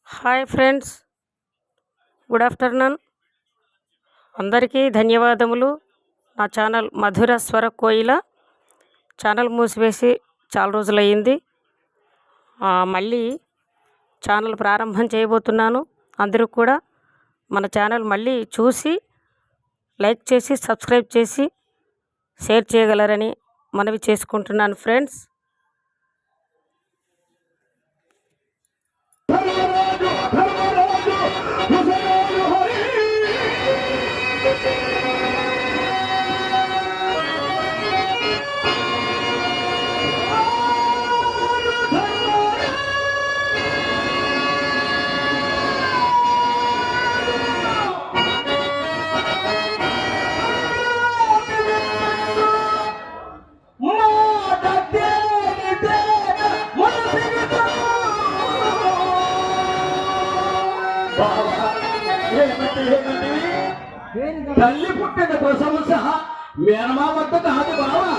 Hi friends, good afternoon. అందరికీ ధన్యవాదములు. నా ఛానల్ మధుర స్వర కోయిల ఛానల్ మూసివేసి చాలా రోజులయ్యింది. మళ్ళీ ఛానల్ ప్రారంభం చేయబోతున్నాను. అందరూ కూడా మన ఛానల్ మళ్ళీ చూసి లైక్ చేసి సబ్స్క్రైబ్ చేసి షేర్ చేయగలరని మనవి చేసుకుంటున్నాను ఫ్రెండ్స్. తల్లి పుట్టిన కోసం సహా మేనమా వద్ద కాదు బావా.